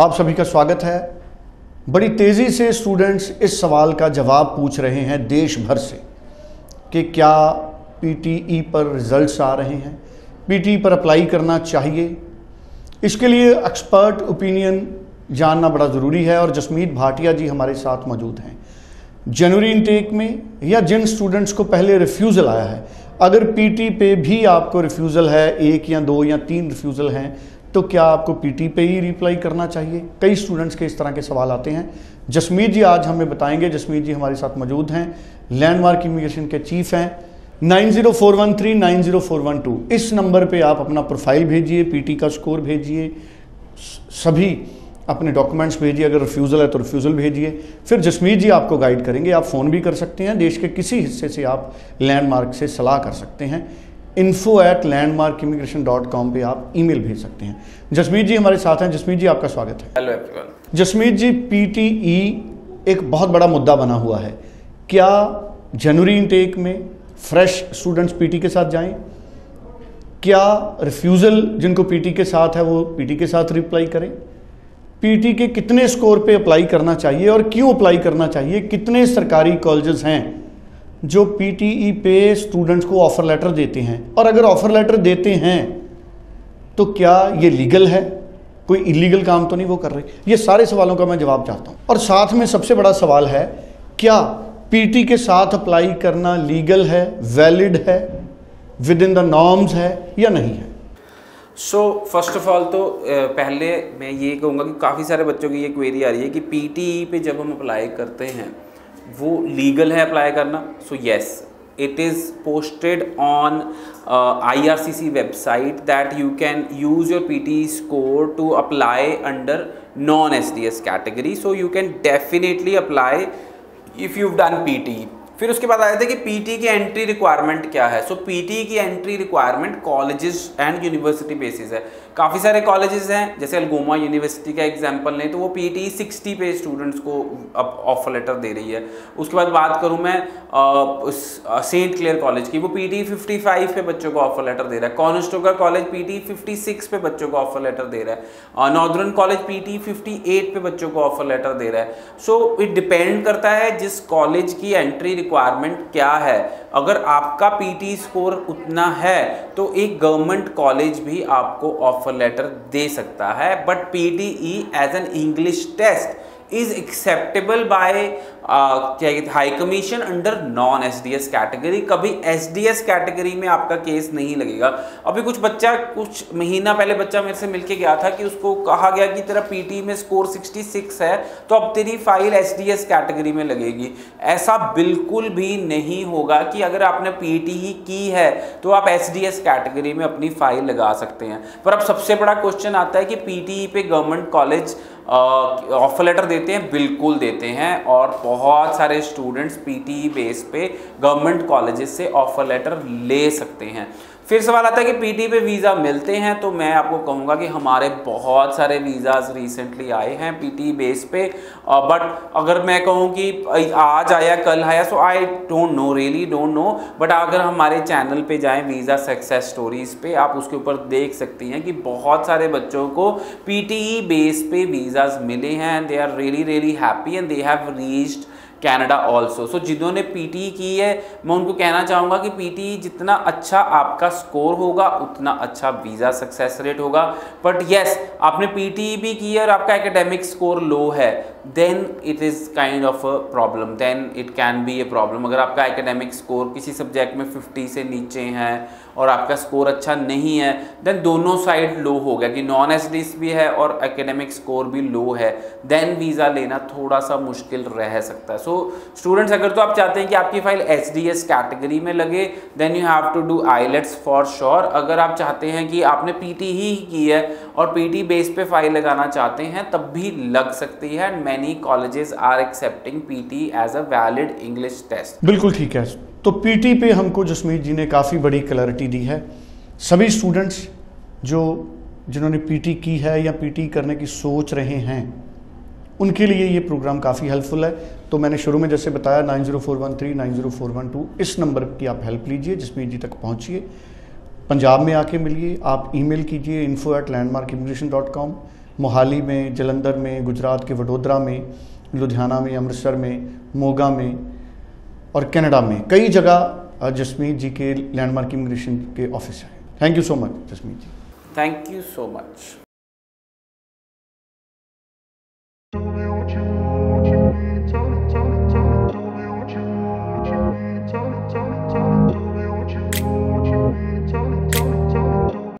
आप सभी का स्वागत है। बड़ी तेज़ी से स्टूडेंट्स इस सवाल का जवाब पूछ रहे हैं देश भर से कि क्या पीटीई पर रिजल्ट्स आ रहे हैं, पीटीई पर अप्लाई करना चाहिए। इसके लिए एक्सपर्ट ओपिनियन जानना बड़ा ज़रूरी है और जसमीत भाटिया जी हमारे साथ मौजूद हैं। जनवरी इनटेक में या जिन स्टूडेंट्स को पहले रिफ्यूज़ल आया है, अगर पीटी पे भी आपको रिफ्यूज़ल है, 1 या 2 या 3 रिफ्यूज़ल हैं, तो क्या आपको पीटी पे ही रिप्लाई करना चाहिए। कई स्टूडेंट्स के इस तरह के सवाल आते हैं। जसमीत जी आज हमें बताएंगे। जसमीत जी हमारे साथ मौजूद हैं, लैंडमार्क इमिग्रेशन के चीफ हैं। 9041390412 इस नंबर पे आप अपना प्रोफाइल भेजिए, पीटी का स्कोर भेजिए, सभी अपने डॉक्यूमेंट्स भेजिए। अगर रिफ्यूज़ल है तो रिफ्यूज़ल भेजिए, फिर जसमीत जी आपको गाइड करेंगे। आप फ़ोन भी कर सकते हैं, देश के किसी हिस्से से आप लैंडमार्क से सलाह कर सकते हैं। info@landmarkimmigration.com पे आप ईमेल भेज सकते हैं। जसमीत जी हमारे साथ हैं। जसमीत जी आपका स्वागत है। Hello everyone. Jasmeet ji, PTE एक बहुत बड़ा मुद्दा बना हुआ है। क्या जनवरी इनटेक में फ्रेश स्टूडेंट्स पीटी के साथ जाएं? क्या रिफ्यूज़ल जिनको पीटी के साथ है वो पीटी के साथ रिप्लाई करें? पीटी के कितने स्कोर पे अप्लाई करना चाहिए और क्यों अप्लाई करना चाहिए? कितने सरकारी कॉलेजेस हैं जो पीटीई पे स्टूडेंट्स को ऑफर लेटर देते हैं, और अगर ऑफर लेटर देते हैं तो क्या ये लीगल है? कोई इलीगल काम तो नहीं वो कर रहे? ये सारे सवालों का मैं जवाब चाहता हूं। और साथ में सबसे बड़ा सवाल है, क्या पीटी के साथ अप्लाई करना लीगल है, वैलिड है, विद इन द नॉर्म्स है या नहीं है? फर्स्ट ऑफ ऑल तो पहले मैं ये कहूँगा कि काफ़ी सारे बच्चों की ये क्वेरी आ रही है कि पीटीई पे जब हम अप्लाई करते हैं वो लीगल है अप्लाई करना। So yes, it is posted on IRCC website that you can use your PTE score to apply under non-SDS category. So you can definitely apply if you've done PTE. फिर उसके बाद आया था कि PT की entry requirement क्या है। सो PT की entry requirement colleges and university basis है। काफ़ी सारे कॉलेजेस हैं, जैसे अलगोमा यूनिवर्सिटी का एग्जांपल लें तो वो पीटी 60 पे स्टूडेंट्स को अब ऑफर लेटर दे रही है। उसके बाद बात करूं मैं सेंट क्लेयर कॉलेज की, वो पीटी 55 पे बच्चों को ऑफर लेटर दे रहा है। कॉन्स्टोगा कॉलेज पीटी 56 पे बच्चों को ऑफर लेटर दे रहा है। नॉर्दर्न कॉलेज पीटी 58 पे बच्चों को ऑफर लेटर दे रहा है। सो इट डिपेंड करता है जिस कॉलेज की एंट्री रिक्वायरमेंट क्या है। अगर आपका पीटी स्कोर उतना है तो एक गवर्नमेंट कॉलेज भी आपको ऑफर लेटर दे सकता है। But PTE as an English test is acceptable by high commission under non SDS category. कभी एसडीएस कैटेगरी में आपका केस नहीं लगेगा। अभी कुछ महीना पहले बच्चा मेरे से मिलके गया था कि उसको कहा गया कि तेरा पीटी में स्कोर 66 है तो अब तेरी फाइल एसडीएस कैटेगरी में लगेगी। ऐसा बिल्कुल भी नहीं होगा कि अगर आपने पीटी ही की है तो आप एसडीएस कैटेगरी में अपनी फाइल लगा सकते हैं। पर अब सबसे बड़ा क्वेश्चन आता है कि पीटी पे गवर्नमेंट कॉलेज ऑफर लेटर देते हैं? बिल्कुल देते हैं, और बहुत सारे स्टूडेंट्स पीटी बेस पे गवर्नमेंट कॉलेजेस से ऑफर लेटर ले सकते हैं। फिर सवाल आता है कि पीटी पे वीज़ा मिलते हैं, तो मैं आपको कहूँगा कि हमारे बहुत सारे वीज़ाज रिसेंटली आए हैं पीटी बेस पे। बट अगर मैं कहूँ कि आज आया कल आया, so I don't know, really don't know. But अगर हमारे चैनल पे जाएं वीज़ा सक्सेस स्टोरीज़ पे, आप उसके ऊपर देख सकती हैं कि बहुत सारे बच्चों को पीटीई बेस पे वीज़ाज मिले हैं। They are really happy and they have reached Canada also. So जिन्होंने पीटी की है मैं उनको कहना चाहूँगा कि पीटी जितना अच्छा आपका स्कोर होगा उतना अच्छा वीज़ा सक्सेस रेट होगा। बट येस, आपने पीटी भी की है और आपका एकेडमिक स्कोर लो है, then it is kind of a problem, then it can be a problem. अगर आपका एकेडमिक स्कोर किसी सब्जेक्ट में 50 से नीचे है और आपका स्कोर अच्छा नहीं है, देन दोनों साइड लो हो गया कि नॉन एसडीएस भी है और एकेडमिक स्कोर भी लो है, देन वीज़ा लेना थोड़ा सा मुश्किल रह सकता है। सो स्टूडेंट्स, अगर तो आप चाहते हैं कि आपकी फाइल एसडीएस कैटेगरी में लगे, then you have to do IELTS for sure. अगर आप चाहते हैं कि आपने पीटी ही की है और पीटी बेस पे फाइल लगाना चाहते हैं तब भी लग सकती है। And many colleges are accepting PTE as a valid English test. बिल्कुल ठीक है। तो पीटी पे हमको जसमीत जी ने काफ़ी बड़ी क्लैरिटी दी है। सभी स्टूडेंट्स जिन्होंने पीटी की है या पीटी करने की सोच रहे हैं उनके लिए ये प्रोग्राम काफ़ी हेल्पफुल है। तो मैंने शुरू में जैसे बताया 9041390412 इस नंबर की आप हेल्प लीजिए, जसमीत जी तक पहुँचिए, पंजाब में आके मिलिए, आप ईमेल कीजिए info@landmarkimmigration.com। मोहाली में, जलंधर में, गुजरात के वडोदरा में, लुधियाना में, अमृतसर में, मोगा में और कनाडा में, कई जगह जसमीत जी के लैंडमार्क इमिग्रेशन के ऑफिस हैं। Thank you so much Jasmeet ji. Thank you so much.